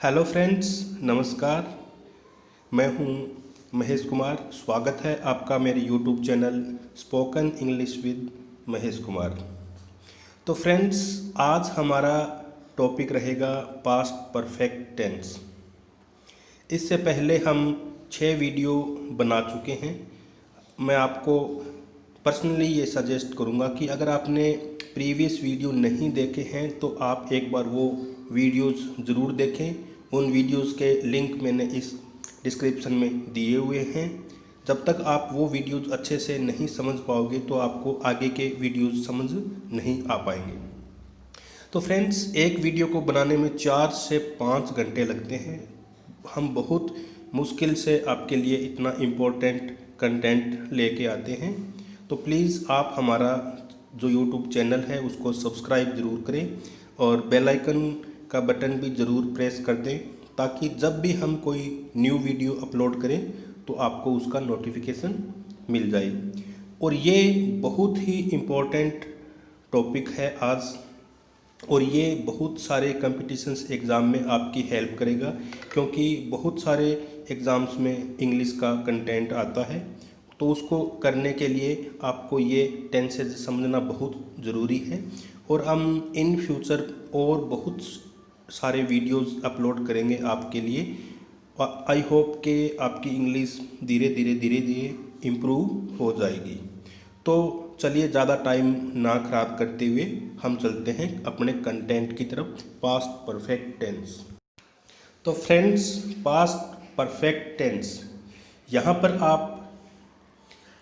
Hello friends, नमस्कार। मैं हूं महेश कुमार। स्वागत है आपका मेरे YouTube channel spoken English with Mahesh Kumar. तो फ्रेंड्स, आज हमारा टॉपिक रहेगा पास्ट परफेक्ट टेंस। इससे पहले हम 6 वीडियो बना चुके हैं। मैं आपको पर्सनली ये सजेस्ट करूँगा कि अगर आपने प्रीवियस वीडियो नहीं देखे हैं तो आप एक बार वो वीडियोस ज़रूर देखें। उन वीडियोस के लिंक मैंने इस डिस्क्रिप्शन में दिए हुए हैं। जब तक आप वो वीडियोस अच्छे से नहीं समझ पाओगे तो आपको आगे के वीडियोस समझ नहीं आ पाएंगे। तो फ्रेंड्स, एक वीडियो को बनाने में 4 से 5 घंटे लगते हैं। हम बहुत मुश्किल से आपके लिए इतना इम्पोर्टेंट कंटेंट लेके आते हैं। तो प्लीज़ आप हमारा जो यूट्यूब चैनल है उसको सब्सक्राइब ज़रूर करें और बेल आइकन का बटन भी ज़रूर प्रेस कर दें, ताकि जब भी हम कोई न्यू वीडियो अपलोड करें तो आपको उसका नोटिफिकेशन मिल जाए। और ये बहुत ही इम्पोर्टेंट टॉपिक है आज, और ये बहुत सारे कंपटीशंस एग्ज़ाम में आपकी हेल्प करेगा, क्योंकि बहुत सारे एग्ज़ाम्स में इंग्लिश का कंटेंट आता है। तो उसको करने के लिए आपको ये टेंसेज समझना बहुत ज़रूरी है। और हम इन फ्यूचर और बहुत सारे वीडियोस अपलोड करेंगे आपके लिए। आई होप कि आपकी इंग्लिश धीरे धीरे इम्प्रूव हो जाएगी। तो चलिए, ज़्यादा टाइम ना ख़राब करते हुए हम चलते हैं अपने कंटेंट की तरफ। Past perfect tense. तो फ्रेंड्स, पास्ट परफेक्ट टेंस, यहाँ पर आप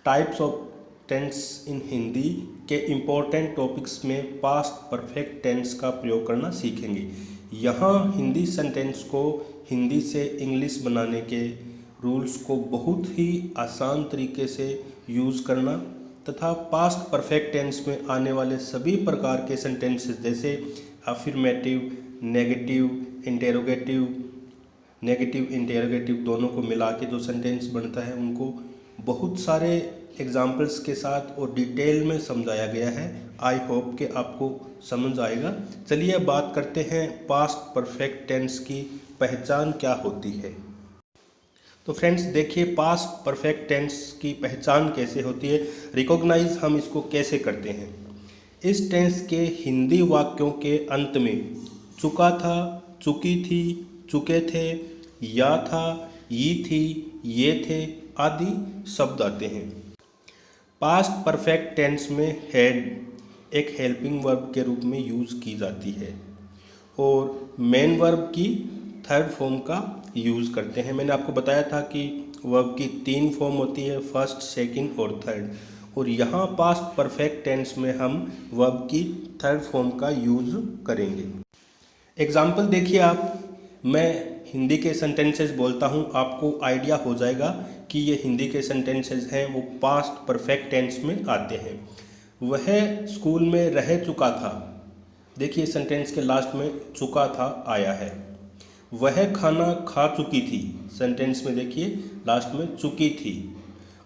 types of tense in Hindi के इम्पोर्टेंट टॉपिक्स में पास्ट परफेक्ट टेंस का प्रयोग करना सीखेंगे। यहाँ हिंदी सेंटेंस को हिंदी से इंग्लिश बनाने के रूल्स को बहुत ही आसान तरीके से यूज़ करना, तथा पास्ट परफेक्ट टेंस में आने वाले सभी प्रकार के सेंटेंसेस जैसे अफर्मेटिव, नेगेटिव इंटेरोगेटिव दोनों को मिला के जो सेंटेंस बनता है, उनको बहुत सारे एग्जाम्पल्स के साथ और डिटेल में समझाया गया है। आई होप कि आपको समझ आएगा। चलिए अब बात करते हैं पास्ट परफेक्ट टेंस की पहचान क्या होती है। तो फ्रेंड्स देखिए, पास्ट परफेक्ट टेंस की पहचान कैसे होती है, रिकॉग्नाइज हम इसको कैसे करते हैं। इस टेंस के हिंदी वाक्यों के अंत में चुका था, चुकी थी, चुके थे, या था, ये थी, ये थे आदि शब्द आते हैं। पास्ट परफेक्ट टेंस में हैड एक हेल्पिंग वर्ब के रूप में यूज़ की जाती है और मेन वर्ब की थर्ड फॉर्म का यूज़ करते हैं। मैंने आपको बताया था कि वर्ब की 3 फॉर्म होती है, फर्स्ट, सेकंड और थर्ड। और यहाँ पास्ट परफेक्ट टेंस में हम वर्ब की थर्ड फॉर्म का यूज़ करेंगे। एग्जाम्पल देखिए आप, मैं हिंदी के सेंटेंसेस बोलता हूँ, आपको आइडिया हो जाएगा कि ये हिंदी के सेंटेंसेस हैं वो पास्ट परफेक्ट टेंस में आते हैं। वह स्कूल में रह चुका था, देखिए सेंटेंस के लास्ट में चुका था आया है। वह खाना खा चुकी थी, सेंटेंस में देखिए लास्ट में चुकी थी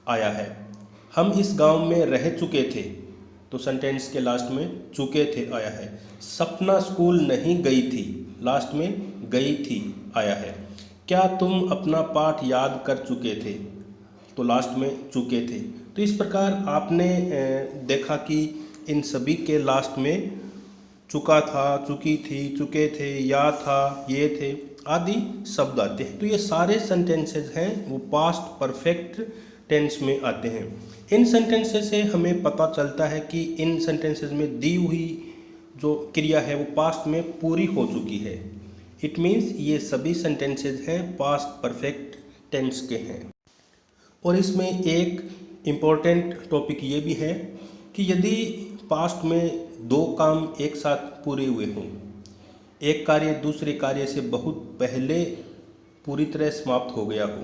आया है। हम इस गांव में रह चुके थे, तो सेंटेंस के लास्ट में चुके थे आया है। सपना स्कूल नहीं गई थी, लास्ट में गई थी आया है। क्या तुम अपना पाठ याद कर चुके थे, तो लास्ट में चुके थे। तो इस प्रकार आपने देखा कि इन सभी के लास्ट में चुका था, चुकी थी, चुके थे, या था, ये थे आदि शब्द आते हैं। तो ये सारे सेंटेंसेस हैं वो पास्ट परफेक्ट टेंस में आते हैं। इन सेंटेंसेस से हमें पता चलता है कि इन सेंटेंसेस में दी हुई जो क्रिया है वो पास्ट में पूरी हो चुकी है। इट मीन्स ये सभी सेंटेंसेस हैं पास्ट परफेक्ट टेंस के हैं। और इसमें एक इम्पॉर्टेंट टॉपिक ये भी है कि यदि पास्ट में 2 काम एक साथ पूरे हुए हों, एक कार्य दूसरे कार्य से बहुत पहले पूरी तरह समाप्त हो गया हो,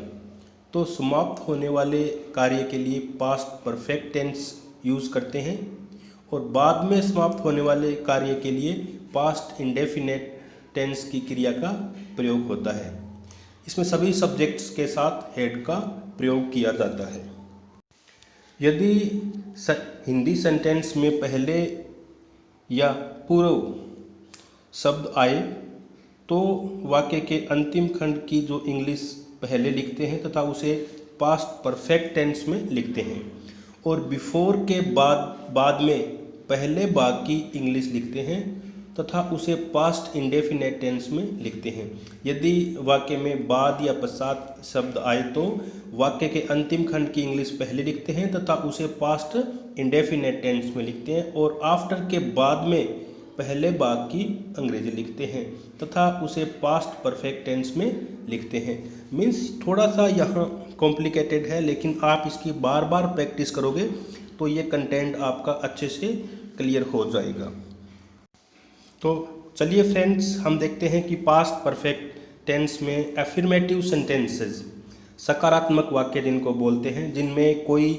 तो समाप्त होने वाले कार्य के लिए पास्ट परफेक्ट टेंस यूज़ करते हैं, और बाद में समाप्त होने वाले कार्य के लिए पास्ट इंडेफिनेट टेंस की क्रिया का प्रयोग होता है। इसमें सभी सब्जेक्ट्स के साथ हेड का प्रयोग किया जाता है। यदि हिंदी सेंटेंस में पहले या पूर्व शब्द आए तो वाक्य के अंतिम खंड की जो इंग्लिश पहले लिखते हैं तथा उसे पास्ट परफेक्ट टेंस में लिखते हैं, और बिफोर के बाद में पहले भाग की इंग्लिश लिखते हैं तथा उसे पास्ट इंडेफिनेट टेंस में लिखते हैं। यदि वाक्य में बाद या पश्चात शब्द आए तो वाक्य के अंतिम खंड की इंग्लिश पहले लिखते हैं तथा उसे पास्ट इंडेफिनेट टेंस में लिखते हैं, और आफ्टर के बाद में पहले भाग की अंग्रेजी लिखते हैं तथा उसे पास्ट परफेक्ट टेंस में लिखते हैं। मीन्स थोड़ा सा यहाँ कॉम्प्लिकेटेड है, लेकिन आप इसकी बार बार प्रैक्टिस करोगे तो ये कंटेंट आपका अच्छे से क्लियर हो जाएगा। तो चलिए फ्रेंड्स, हम देखते हैं कि पास्ट परफेक्ट टेंस में एफर्मेटिव सेंटेंसेस, सकारात्मक वाक्य जिनको बोलते हैं, जिनमें कोई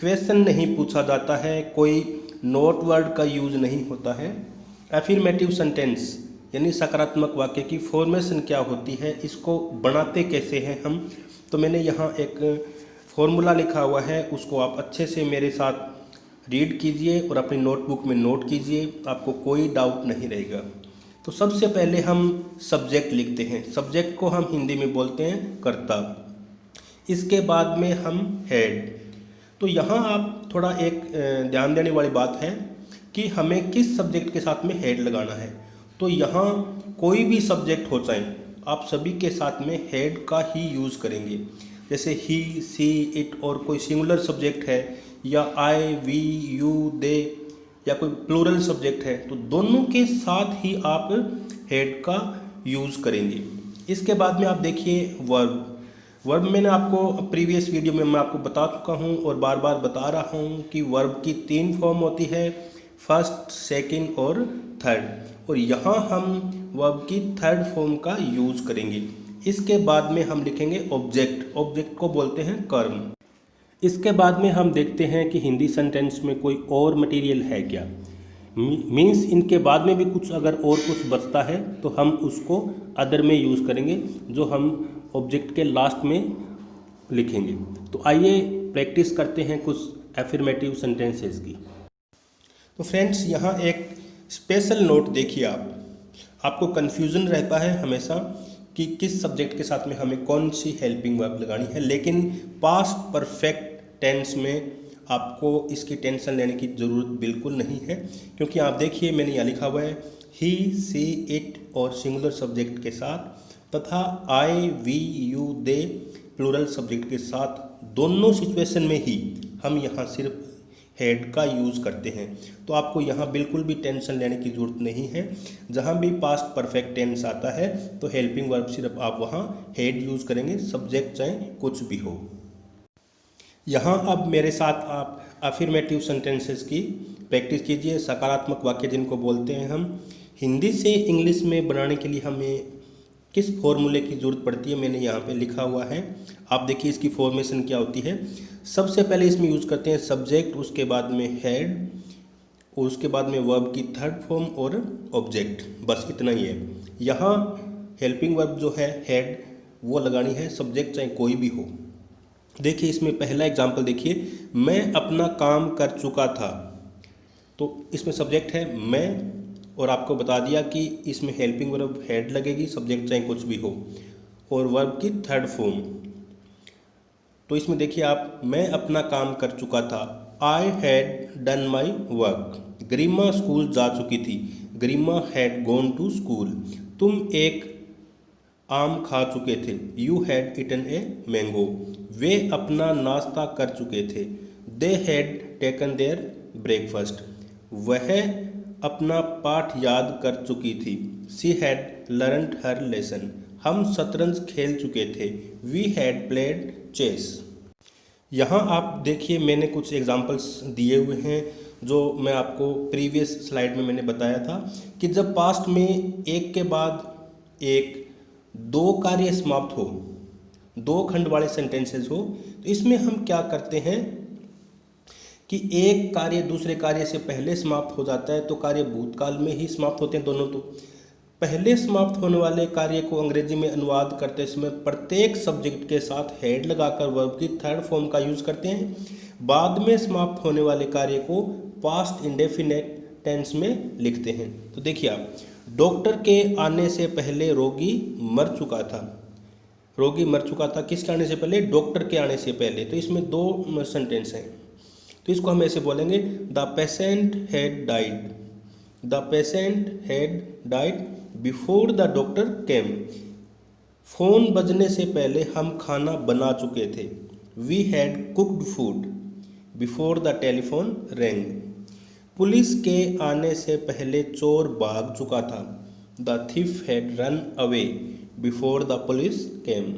क्वेश्चन नहीं पूछा जाता है, कोई नोट वर्ड का यूज नहीं होता है। एफर्मेटिव सेंटेंस यानी सकारात्मक वाक्य की फॉर्मेशन क्या होती है, इसको बनाते कैसे हैं हम, तो मैंने यहाँ एक फॉर्मूला लिखा हुआ है, उसको आप अच्छे से मेरे साथ रीड कीजिए और अपनी नोटबुक में नोट कीजिए, आपको कोई डाउट नहीं रहेगा। तो सबसे पहले हम सब्जेक्ट लिखते हैं। सब्जेक्ट को हम हिंदी में बोलते हैं कर्ता। इसके बाद में हम हेड। तो यहाँ आप थोड़ा एक ध्यान देने वाली बात है कि हमें किस सब्जेक्ट के साथ में हेड लगाना है। तो यहाँ कोई भी सब्जेक्ट हो चाहे, आप सभी के साथ में हेड का ही यूज़ करेंगे। जैसे ही, सी, इट और कोई सिंगुलर सब्जेक्ट है, या आई, वी, यू, दे, या कोई प्लूरल सब्जेक्ट है, तो दोनों के साथ ही आप हेड का यूज़ करेंगे। इसके बाद में आप देखिए वर्ब। वर्ब मैंने आपको प्रीवियस वीडियो में मैं आपको बता चुका हूँ और बार बार बता रहा हूँ कि वर्ब की 3 फॉर्म होती है, फर्स्ट, सेकंड और थर्ड, और यहाँ हम वर्ब की थर्ड फॉर्म का यूज़ करेंगे। इसके बाद में हम लिखेंगे ऑब्जेक्ट। ऑब्जेक्ट को बोलते हैं कर्म। इसके बाद में हम देखते हैं कि हिंदी सेंटेंस में कोई और मटेरियल है क्या। मीन्स इनके बाद में भी कुछ अगर और कुछ बचता है तो हम उसको अदर में यूज़ करेंगे, जो हम ऑब्जेक्ट के लास्ट में लिखेंगे। तो आइए प्रैक्टिस करते हैं कुछ एफर्मेटिव सेंटेंसेस की। तो फ्रेंड्स, यहाँ एक स्पेशल नोट देखिए। आपको कन्फ्यूज़न रहता है हमेशा कि किस सब्जेक्ट के साथ में हमें कौन सी हेल्पिंग वर्ब लगानी है, लेकिन पास्ट परफेक्ट टेंस में आपको इसकी टेंशन लेने की ज़रूरत बिल्कुल नहीं है, क्योंकि आप देखिए मैंने यहाँ लिखा हुआ है ही, सी, इट और सिंगुलर सब्जेक्ट के साथ तथा I, we, you, they plural subject के साथ, दोनों सिचुएशन में ही हम यहाँ सिर्फ हेड का यूज़ करते हैं। तो आपको यहाँ बिल्कुल भी टेंशन लेने की ज़रूरत नहीं है। जहाँ भी पास्ट परफेक्ट टेंस आता है तो हेल्पिंग वर्ब सिर्फ आप वहाँ हेड यूज़ करेंगे, सब्जेक्ट चाहे कुछ भी हो। यहाँ अब मेरे साथ आप अफर्मेटिव सेंटेंसेस की प्रैक्टिस कीजिए। सकारात्मक वाक्य जिनको बोलते हैं हम, हिंदी से इंग्लिश में बनाने के लिए हमें किस फॉर्मूले की ज़रूरत पड़ती है, मैंने यहाँ पे लिखा हुआ है। आप देखिए इसकी फॉर्मेशन क्या होती है। सबसे पहले इसमें यूज़ करते हैं सब्जेक्ट, उसके बाद में हेड, और उसके बाद में वर्ब की थर्ड फॉर्म और ऑब्जेक्ट, बस इतना ही है। यहाँ हेल्पिंग वर्ब जो है हेड वो लगानी है, सब्जेक्ट चाहे कोई भी हो। देखिए इसमें पहला एग्जाम्पल देखिए, मैं अपना काम कर चुका था। तो इसमें सब्जेक्ट है मैं, और आपको बता दिया कि इसमें हेल्पिंग वर्ब हेड लगेगी, सब्जेक्ट चाहे कुछ भी हो, और वर्ब की थर्ड फॉर्म। तो इसमें देखिए आप, मैं अपना काम कर चुका था, I had done my work. Garima school जा चुकी थी, Garima had gone to school. तुम एक आम खा चुके थे, you had eaten a mango. वे अपना नाश्ता कर चुके थे, they had taken their breakfast. वह अपना पाठ याद कर चुकी थी, she had learned her lesson. हम शतरंज खेल चुके थे, वी हैड प्लेड चेस। यहाँ आप देखिए मैंने कुछ एग्जाम्पल्स दिए हुए हैं जो मैं आपको प्रीवियस स्लाइड में मैंने बताया था कि जब पास्ट में एक के बाद एक दो कार्य समाप्त हो, दो खंड वाले सेंटेंसेस हो, तो इसमें हम क्या करते हैं कि एक कार्य दूसरे कार्य से पहले समाप्त हो जाता है, तो कार्य भूतकाल में ही समाप्त होते हैं दोनों। तो पहले समाप्त होने वाले कार्य को अंग्रेजी में अनुवाद करते समय प्रत्येक सब्जेक्ट के साथ हेड लगाकर वर्ब की थर्ड फॉर्म का यूज़ करते हैं। बाद में समाप्त होने वाले कार्य को पास्ट इंडेफिनेट टेंस में लिखते हैं। तो देखिए आप, डॉक्टर के आने से पहले रोगी मर चुका था। रोगी मर चुका था किसके आने से पहले? डॉक्टर के आने से पहले। तो इसमें दो सेंटेंस हैं, तो इसको हम ऐसे बोलेंगे, the patient had died. The patient had died before the doctor came. Phone बजने से पहले हम खाना बना चुके थे। We had cooked food before the telephone rang. Police के आने से पहले चोर भाग चुका था। The thief had run away before the police came.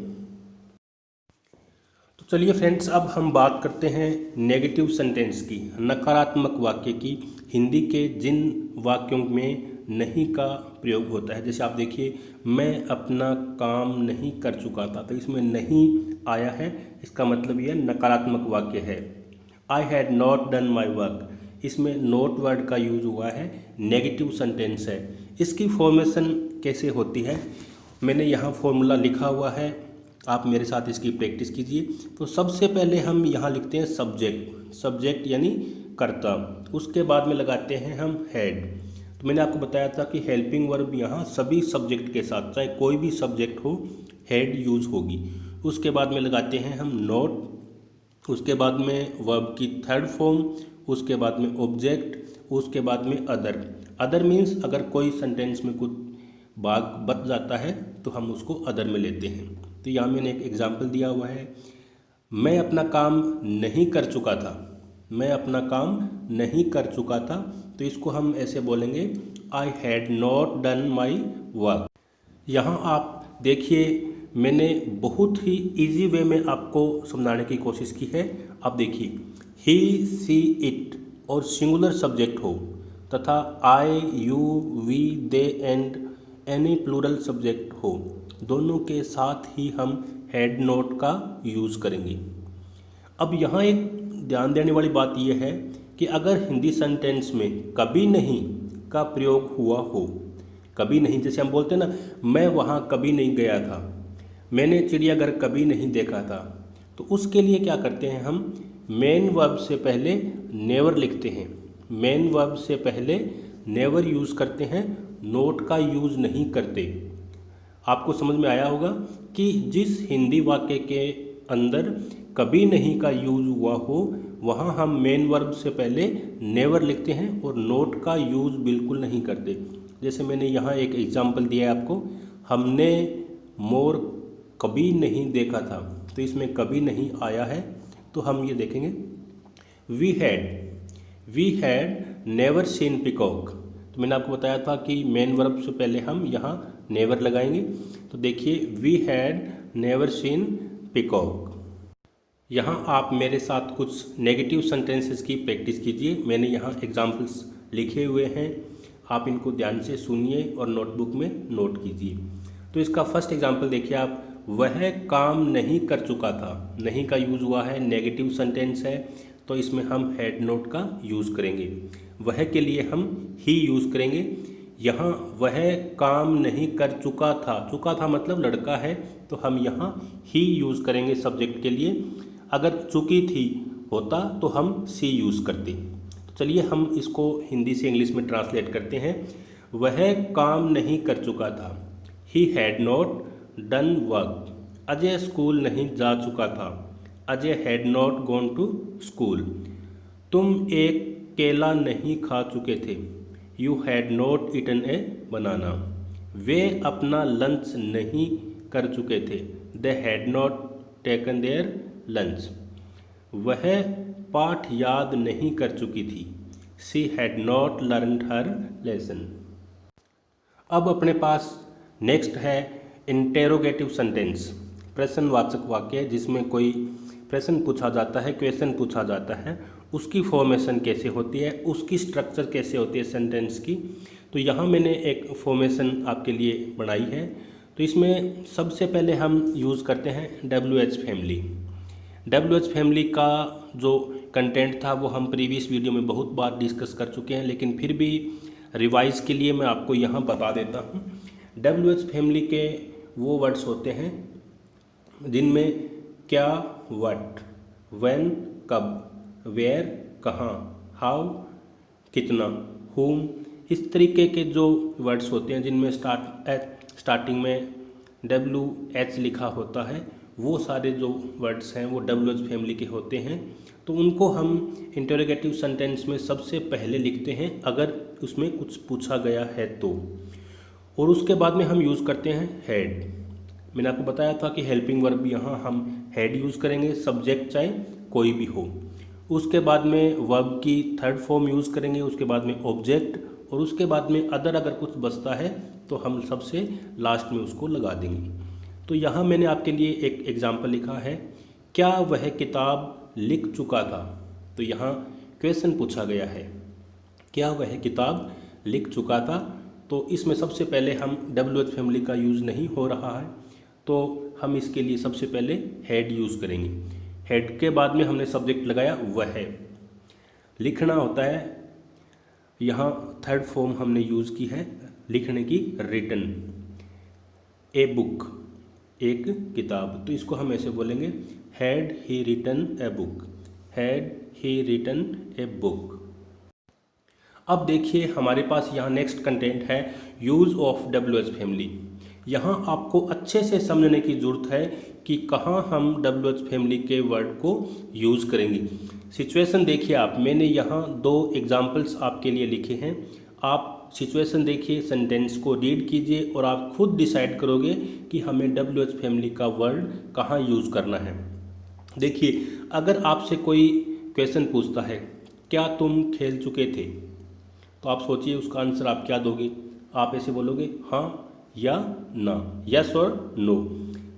तो चलिए फ्रेंड्स, अब हम बात करते हैं नेगेटिव सेंटेंस की, नकारात्मक वाक्य की। हिंदी के जिन वाक्यों में नहीं का प्रयोग होता है, जैसे आप देखिए, मैं अपना काम नहीं कर चुका था, तो इसमें नहीं आया है, इसका मतलब यह नकारात्मक वाक्य है। I had not done my work, इसमें नॉट वर्ड का यूज हुआ है, नेगेटिव सेंटेंस है। इसकी फॉर्मेशन कैसे होती है, मैंने यहाँ फॉर्मूला लिखा हुआ है, आप मेरे साथ इसकी प्रैक्टिस कीजिए। तो सबसे पहले हम यहाँ लिखते हैं सब्जेक्ट, सब्जेक्ट यानी कर्ता, उसके बाद में लगाते हैं हम हैड। तो मैंने आपको बताया था कि हेल्पिंग वर्ब यहाँ सभी सब्जेक्ट के साथ, चाहे कोई भी सब्जेक्ट हो, हैड यूज होगी। उसके बाद में लगाते हैं हम नॉट, उसके बाद में वर्ब की थर्ड फॉर्म, उसके बाद में ऑब्जेक्ट, उसके बाद में अदर। अदर मीन्स अगर कोई सेंटेंस में कुछ भाग बच जाता है तो हम उसको अदर में लेते हैं। तो यहाँ मैंने एक एग्जाम्पल दिया हुआ है, मैं अपना काम नहीं कर चुका था। मैं अपना काम नहीं कर चुका था, तो इसको हम ऐसे बोलेंगे, I had not done my work. यहाँ आप देखिए, मैंने बहुत ही इजी वे में आपको समझाने की कोशिश की है। अब देखिए, ही, सी, इट और सिंगुलर सब्जेक्ट हो तथा I, you, we, they and any plural subject हो, दोनों के साथ ही हम हैड नॉट का यूज़ करेंगे। अब यहाँ एक ध्यान देने वाली बात यह है कि अगर हिंदी सेंटेंस में कभी नहीं का प्रयोग हुआ हो, कभी नहीं, जैसे हम बोलते हैं ना, मैं वहाँ कभी नहीं गया था, मैंने चिड़ियाघर कभी नहीं देखा था, तो उसके लिए क्या करते हैं, हम मेन वर्ब से पहले नेवर लिखते हैं। मेन वर्ब से पहले नेवर यूज़ करते हैं, नोट का यूज़ नहीं करते। आपको समझ में आया होगा कि जिस हिंदी वाक्य के अंदर कभी नहीं का यूज़ हुआ हो, वहाँ हम मेन वर्ब से पहले नेवर लिखते हैं और नोट का यूज़ बिल्कुल नहीं करते। जैसे मैंने यहाँ एक एग्जाम्पल दिया है आपको, हमने मोर कभी नहीं देखा था, तो इसमें कभी नहीं आया है, तो हम ये देखेंगे, we had never seen peacock. तो मैंने आपको बताया था कि मेन वर्ब से पहले हम यहाँ नेवर लगाएंगे। तो देखिए, we had never seen peacock. यहाँ आप मेरे साथ कुछ नेगेटिव सेंटेंसेस की प्रैक्टिस कीजिए। मैंने यहाँ एग्जाम्पल्स लिखे हुए हैं, आप इनको ध्यान से सुनिए और नोटबुक में नोट कीजिए। तो इसका फर्स्ट एग्जाम्पल देखिए आप, वह काम नहीं कर चुका था। नहीं का यूज़ हुआ है, नेगेटिव सेंटेंस है, तो इसमें हम हैड नोट का यूज़ करेंगे। वह के लिए हम ही यूज़ करेंगे। यहाँ वह काम नहीं कर चुका था, चुका था मतलब लड़का है, तो हम यहाँ ही यूज़ करेंगे सब्जेक्ट के लिए। अगर चुकी थी होता तो हम सी यूज़ करते। तो चलिए हम इसको हिंदी से इंग्लिश में ट्रांसलेट करते हैं। वह काम नहीं कर चुका था, he had not done work. Ajay school नहीं जा चुका था, Ajay had not gone to school. तुम एक केला नहीं खा चुके थे, you had not eaten a banana. वे अपना लंच नहीं कर चुके थे, they had not taken their lunch. वह पाठ याद नहीं कर चुकी थी, she had not learned her lesson. अब अपने पास नेक्स्ट है इंटेरोगेटिव सेंटेंस, प्रश्नवाचक वाक्य, जिसमें कोई प्रश्न पूछा जाता है, क्वेश्चन पूछा जाता है, उसकी फॉर्मेशन कैसे होती है, उसकी स्ट्रक्चर कैसे होती है सेंटेंस की। तो यहाँ मैंने एक फॉर्मेशन आपके लिए बनाई है। तो इसमें सबसे पहले हम यूज़ करते हैं WH फैमिली। WH फैमिली का जो कंटेंट था वो हम प्रीवियस वीडियो में बहुत बार डिस्कस कर चुके हैं, लेकिन फिर भी रिवाइज के लिए मैं आपको यहाँ बता देता हूँ। WH फैमिली के वो वर्ड्स होते हैं जिनमें क्या, व्हाट, व्हेन, कब, वेयर, कहाँ, हाउ, कितना, whom, इस तरीके के जो वर्ड्स होते हैं जिनमें स्टार्टिंग में WH लिखा होता है, वो सारे जो वर्ड्स हैं वो WH फैमिली के होते हैं। तो उनको हम इंटरोगेटिव सेंटेंस में सबसे पहले लिखते हैं अगर उसमें कुछ पूछा गया है तो, और उसके बाद में हम यूज़ करते हैं हेड। मैंने आपको बताया था कि हेल्पिंग वर्ब यहाँ हम हेड यूज़ करेंगे, सब्जेक्ट चाहे कोई भी हो। उसके बाद में वर्ब की थर्ड फॉर्म यूज़ करेंगे, उसके बाद में ऑब्जेक्ट, और उसके बाद में अगर कुछ बचता है तो हम सबसे लास्ट में उसको लगा देंगे। तो यहाँ मैंने आपके लिए एक एग्जाम्पल लिखा है, क्या वह किताब लिख चुका था। तो यहाँ क्वेश्चन पूछा गया है, क्या वह किताब लिख चुका था। तो इसमें सबसे पहले हम WH फैमिली का यूज़ नहीं हो रहा है, तो हम इसके लिए सबसे पहले हेड यूज़ करेंगे। हेड के बाद में हमने सब्जेक्ट लगाया वह, लिखना होता है, यहाँ थर्ड फॉर्म हमने यूज़ की है लिखने की, रिटन, ए बुक, एक किताब। तो इसको हम ऐसे बोलेंगे, had he written a book, had he written a book. अब देखिए हमारे पास यहाँ नेक्स्ट कंटेंट है यूज़ ऑफ WH फैमिली। यहाँ आपको अच्छे से समझने की ज़रूरत है कि कहाँ हम WH फैमिली के वर्ड को यूज़ करेंगे। सिचुएशन देखिए आप, मैंने यहाँ 2 एग्जाम्पल्स आपके लिए लिखे हैं। आप सिचुएशन देखिए, सेंटेंस को रीड कीजिए और आप खुद डिसाइड करोगे कि हमें WH फैमिली का वर्ड कहाँ यूज़ करना है। देखिए, अगर आपसे कोई क्वेश्चन पूछता है क्या तुम खेल चुके थे, तो आप सोचिए उसका आंसर आप क्या दोगे। आप ऐसे बोलोगे हाँ या ना, यस और नो।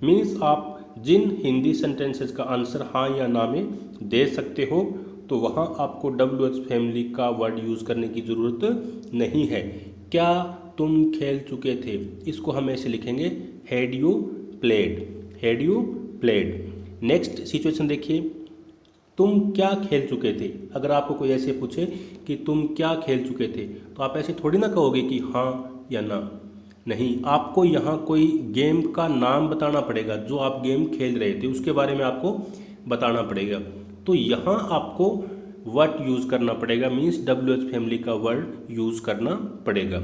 मीन्स आप जिन हिंदी सेंटेंसेस का आंसर हाँ या ना में दे सकते हो, तो वहाँ आपको WH फैमिली का वर्ड यूज़ करने की ज़रूरत नहीं है। क्या तुम खेल चुके थे, इसको हम ऐसे लिखेंगे, had you played, had you played. Next situation देखिए, तुम क्या खेल चुके थे। अगर आपको कोई ऐसे पूछे कि तुम क्या खेल चुके थे, तो आप ऐसे थोड़ी ना कहोगे कि हाँ या ना, नहीं, आपको यहाँ कोई गेम का नाम बताना पड़ेगा। जो आप गेम खेल रहे थे उसके बारे में आपको बताना पड़ेगा। तो यहाँ आपको व्हाट यूज़ करना पड़ेगा, मीन्स WH फैमिली का वर्ड यूज़ करना पड़ेगा।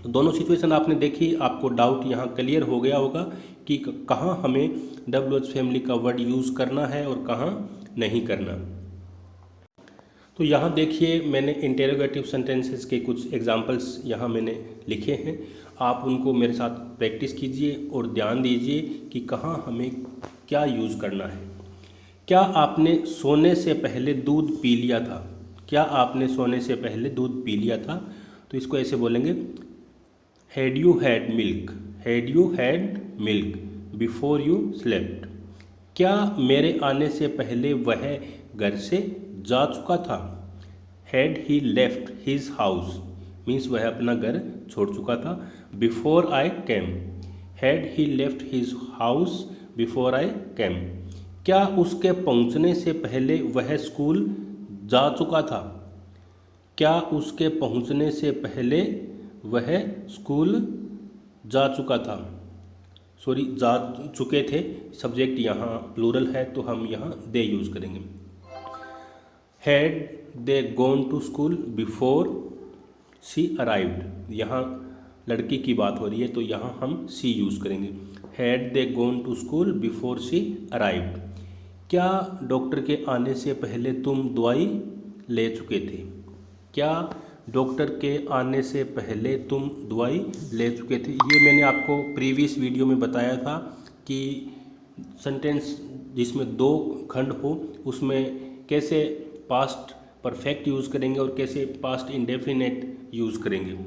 तो दोनों सिचुएशन आपने देखी, आपको डाउट यहाँ क्लियर हो गया होगा कि कहाँ हमें WH फैमिली का वर्ड यूज़ करना है और कहाँ नहीं करना। तो यहाँ देखिए मैंने इंटेरोगेटिव सेंटेंसेस के कुछ एग्जांपल्स यहाँ मैंने लिखे हैं। आप उनको मेरे साथ प्रैक्टिस कीजिए और ध्यान दीजिए कि कहाँ हमें क्या यूज़ करना है। क्या आपने सोने से पहले दूध पी लिया था, क्या आपने सोने से पहले दूध पी लिया था। तो इसको ऐसे बोलेंगे, had you had milk, had you had milk before you slept. क्या मेरे आने से पहले वह घर से जा चुका था, had he left his house, means वह अपना घर छोड़ चुका था। Before I came, had he left his house before I came. क्या उसके पहुंचने से पहले वह स्कूल जा चुका था, क्या उसके पहुंचने से पहले वह स्कूल जा चुका था, सॉरी जा चुके थे। सब्जेक्ट यहाँ प्लूरल है तो हम यहाँ दे यूज़ करेंगे। Had they gone to school before she arrived, यहाँ लड़की की बात हो रही है तो यहाँ हम सी यूज़ करेंगे। Had they gone to school before she arrived. क्या डॉक्टर के आने से पहले तुम दवाई ले चुके थे, क्या डॉक्टर के आने से पहले तुम दवाई ले चुके थे। ये मैंने आपको प्रीवियस वीडियो में बताया था कि सेंटेंस जिसमें 2 खंड हो उसमें कैसे पास्ट परफेक्ट यूज़ करेंगे और कैसे पास्ट इंडेफिनिट यूज़ करेंगे।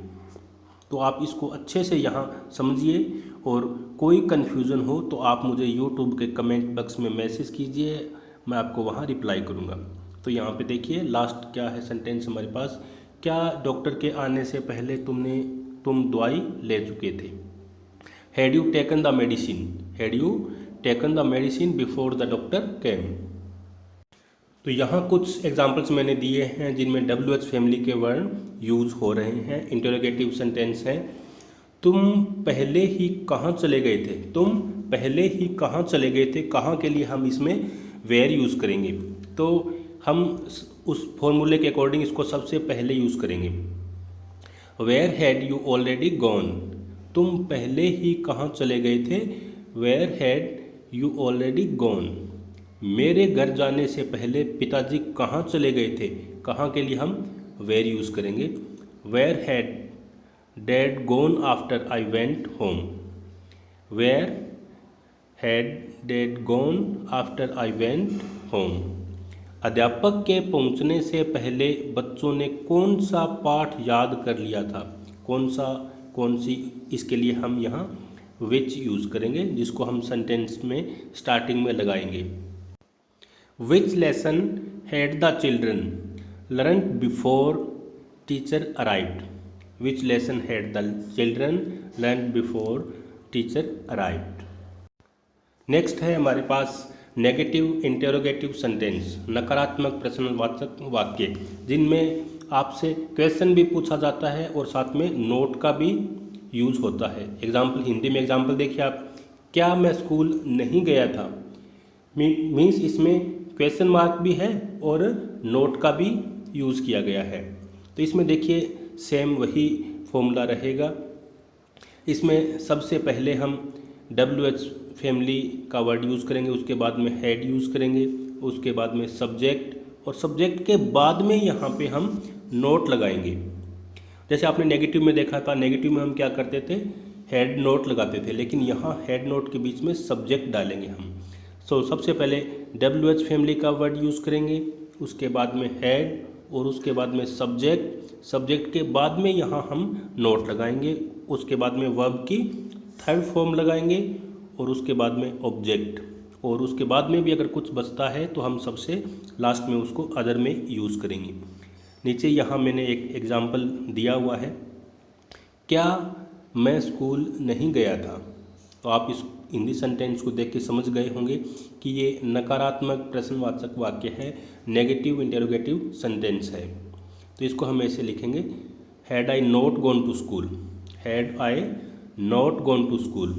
तो आप इसको अच्छे से यहाँ समझिए और कोई कन्फ्यूज़न हो तो आप मुझे यूट्यूब के कमेंट बॉक्स में मैसेज कीजिए, मैं आपको वहाँ रिप्लाई करूँगा। तो यहाँ पे देखिए लास्ट क्या है सेंटेंस हमारे पास, क्या डॉक्टर के आने से पहले तुम दवाई ले चुके थे। Had you taken the medicine, had you taken the medicine before the doctor came. तो यहाँ कुछ एग्जांपल्स मैंने दिए हैं जिनमें WH फैमिली के वर्ड यूज़ हो रहे हैं। इंटरोगेटिव सेंटेंस है, तुम पहले ही कहाँ चले गए थे, तुम पहले ही कहाँ चले गए थे। कहाँ के लिए हम इसमें वेयर यूज़ करेंगे, तो हम उस फॉर्मूले के अकॉर्डिंग इसको सबसे पहले यूज़ करेंगे। Where had you already gone, तुम पहले ही कहाँ चले गए थे। Where had you already gone, मेरे घर जाने से पहले पिताजी कहाँ चले गए थे। कहाँ के लिए हम वेयर यूज़ करेंगे। Where had dad gone after I went home, where had dad gone after I went home. अध्यापक के पहुंचने से पहले बच्चों ने कौन सा पाठ याद कर लिया था। कौन सी, इसके लिए हम यहाँ विच यूज़ करेंगे, जिसको हम सेंटेंस में स्टार्टिंग में लगाएंगे। विच lesson had the children learn before teacher arrived, which lesson had the children learn before teacher arrived. Next है हमारे पास नेगेटिव इंटेरोगेटिव सेंटेंस, नकारात्मक प्रश्नवाचक वाक्य, जिनमें आपसे क्वेश्चन भी पूछा जाता है और साथ में नोट का भी यूज होता है। एग्जाम्पल, हिंदी में एग्जाम्पल देखिए आप, क्या मैं स्कूल नहीं गया था। मीन्स इसमें क्वेश्चन मार्क भी है और नोट का भी यूज़ किया गया है। तो इसमें देखिए सेम वही फॉर्मूला रहेगा। इसमें सबसे पहले हम WH फैमिली का वर्ड यूज़ करेंगे, उसके बाद में हैड यूज़ करेंगे, उसके बाद में सब्जेक्ट, और सब्जेक्ट के बाद में यहाँ पे हम नोट लगाएंगे। जैसे आपने नेगेटिव में देखा था, नेगेटिव में हम क्या करते थे, हेड नोट लगाते थे, लेकिन यहाँ हेड नोट के बीच में सब्जेक्ट डालेंगे हम। सबसे पहले WH फैमिली का वर्ड यूज़ करेंगे, उसके बाद में हेड, और उसके बाद में सब्जेक्ट के बाद में यहाँ हम नोट लगाएंगे, उसके बाद में वर्ब की थर्ड फॉर्म लगाएंगे, और उसके बाद में ऑब्जेक्ट, और उसके बाद में भी अगर कुछ बचता है तो हम सबसे लास्ट में उसको अदर में यूज़ करेंगे। नीचे यहाँ मैंने एक एग्जाम्पल दिया हुआ है, क्या मैं स्कूल नहीं गया था। तो आप इस हिंदी सेंटेंस को देख के समझ गए होंगे कि ये नकारात्मक प्रश्नवाचक वाक्य है, नेगेटिव इंटेरोगेटिव सेंटेंस है। तो इसको हम ऐसे लिखेंगे, had I not gone to school, had I not gone to school.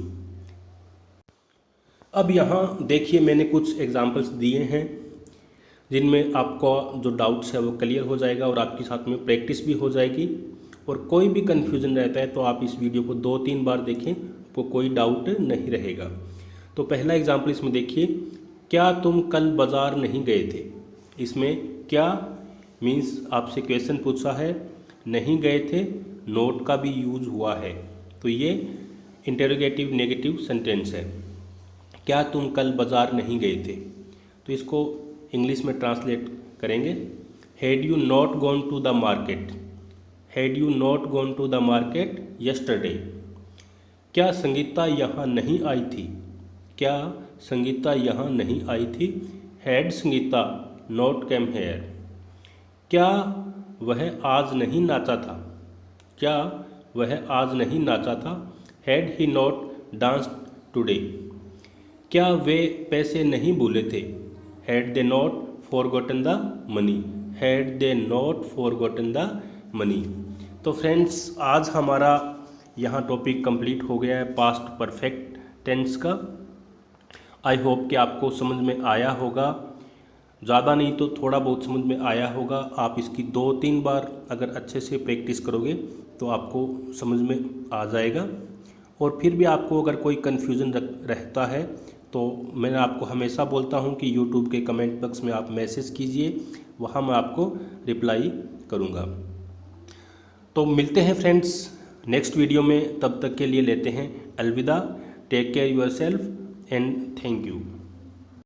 अब यहाँ देखिए मैंने कुछ एग्जाम्पल्स दिए हैं जिनमें आपका जो डाउट्स है वो क्लियर हो जाएगा और आपके साथ में प्रैक्टिस भी हो जाएगी। और कोई भी कन्फ्यूज़न रहता है तो आप इस वीडियो को 2-3 बार देखें, आपको कोई डाउट नहीं रहेगा। तो पहला एग्जाम्पल इसमें देखिए, क्या तुम कल बाज़ार नहीं गए थे। इसमें क्या मीन्स आपसे क्वेश्चन पूछा है, नहीं गए थे, नोट का भी यूज़ हुआ है, तो ये इंटेरोगेटिव नेगेटिव सेंटेंस है। क्या तुम कल बाज़ार नहीं गए थे, तो इसको इंग्लिश में ट्रांसलेट करेंगे, had you not gone to the market, had you not gone to the market yesterday. क्या संगीता यहाँ नहीं आई थी, क्या संगीता यहाँ नहीं आई थी, had Sangeeta not came here. क्या वह आज नहीं नाचा था, क्या वह आज नहीं नाचा था, had he not danced today. क्या वे पैसे नहीं भूले थे, had they not forgotten the money, had they not forgotten the money. तो फ्रेंड्स आज हमारा यहाँ टॉपिक कंप्लीट हो गया है पास्ट परफेक्ट टेंस का। आई होप कि आपको समझ में आया होगा, ज़्यादा नहीं तो थोड़ा बहुत समझ में आया होगा। आप इसकी 2-3 बार अगर अच्छे से प्रैक्टिस करोगे तो आपको समझ में आ जाएगा। और फिर भी आपको अगर कोई कन्फ्यूज़न रहता है तो मैं आपको हमेशा बोलता हूं कि YouTube के कमेंट बॉक्स में आप मैसेज कीजिए, वहां मैं आपको रिप्लाई करूंगा। तो मिलते हैं फ्रेंड्स नेक्स्ट वीडियो में, तब तक के लिए लेते हैं अलविदा। Take care yourself and thank you.